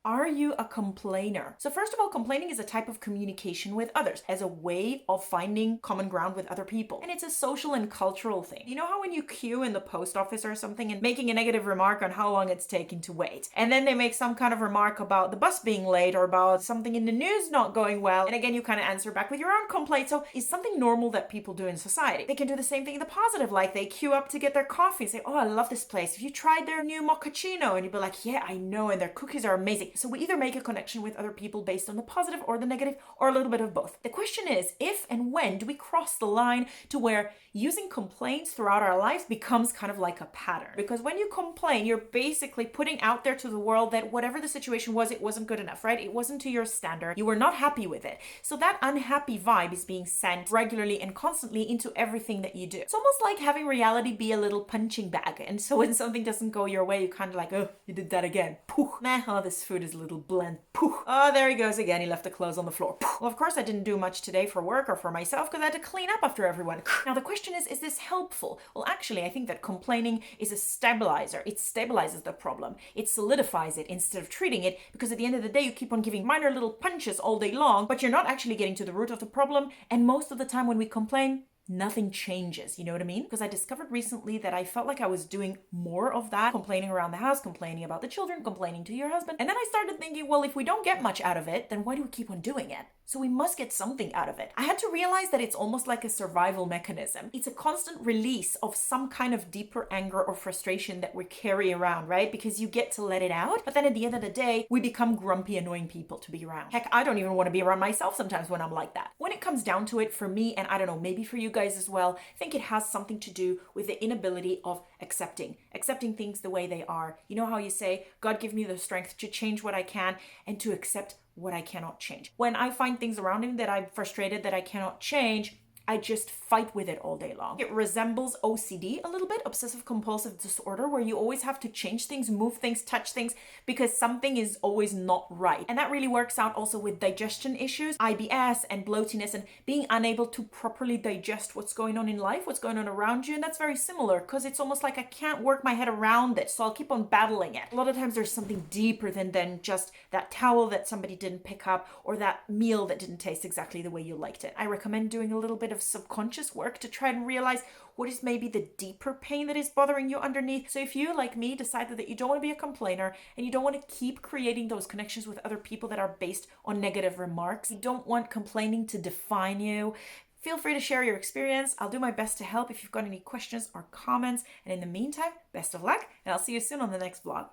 Are you a complainer? So first of all, complaining is a type of communication with others as a way of finding common ground with other people. And it's a social and cultural thing. You know how when you queue in the post office or something and making a negative remark on how long it's taking to wait, and then they make some kind of remark about the bus being late or about something in the news not going well, and again you kind of answer back with your own complaint. So it's something normal that people do in society. They can do the same thing in the positive, like they queue up to get their coffee, say, oh, I love this place. Have you tried their new mochaccino? And you'd be like, yeah, I know, and their cookies are amazing. So we either make a connection with other people based on the positive or the negative, or a little bit of both. The question is, if and when do we cross the line to where using complaints throughout our lives becomes kind of like a pattern? Because when you complain, you're basically putting out there to the world that whatever the situation was, it wasn't good enough, right? It wasn't to your standard. You were not happy with it. So that unhappy vibe is being sent regularly and constantly into everything that you do. It's almost like having reality be a little punching bag. And so when something doesn't go your way, you kind of like, oh, you did that again. Poof. Meh, oh, this food is a little bland. Poof. Oh, there he goes again. He left the clothes on the floor. Poof. Well, of course, I didn't do much today for work or for myself because I had to clean up after everyone. Now, the question is this helpful? Well, actually, I think that complaining is a stabilizer. It stabilizes the problem. It solidifies it instead of treating it, because at the end of the day, you keep on giving minor little punches all day long, but you're not actually getting to the root of the problem. And most of the time when we complain, nothing changes. You know what I mean? Because I discovered recently that I felt like I was doing more of that, complaining around the house, complaining about the children, complaining to your husband. And then I started thinking, well, if we don't get much out of it, then why do we keep on doing it? So we must get something out of it. I had to realize that it's almost like a survival mechanism. It's a constant release of some kind of deeper anger or frustration that we carry around, right? Because you get to let it out. But then at the end of the day, we become grumpy, annoying people to be around. Heck, I don't even want to be around myself sometimes when I'm like that. When it comes down to it, for me, and I don't know, maybe for you guys as well, I think it has something to do with the inability of accepting things the way they are. You know how you say, God give me the strength to change what I can and to accept what I cannot change. When I find things around me that I'm frustrated that I cannot change, I just fight with it all day long. It resembles OCD a little bit, obsessive compulsive disorder, where you always have to change things, move things, touch things, because something is always not right. And that really works out also with digestion issues, IBS and bloatiness, and being unable to properly digest what's going on in life, what's going on around you. And that's very similar, because it's almost like I can't work my head around it, so I'll keep on battling it. A lot of times there's something deeper than just that towel that somebody didn't pick up or that meal that didn't taste exactly the way you liked it. I recommend doing a little bit of subconscious work to try and realize what is maybe the deeper pain that is bothering you underneath. So if you, like me, decided that you don't want to be a complainer and you don't want to keep creating those connections with other people that are based on negative remarks, you don't want complaining to define you, feel free to share your experience. I'll do my best to help if you've got any questions or comments. And in the meantime, best of luck, and I'll see you soon on the next vlog.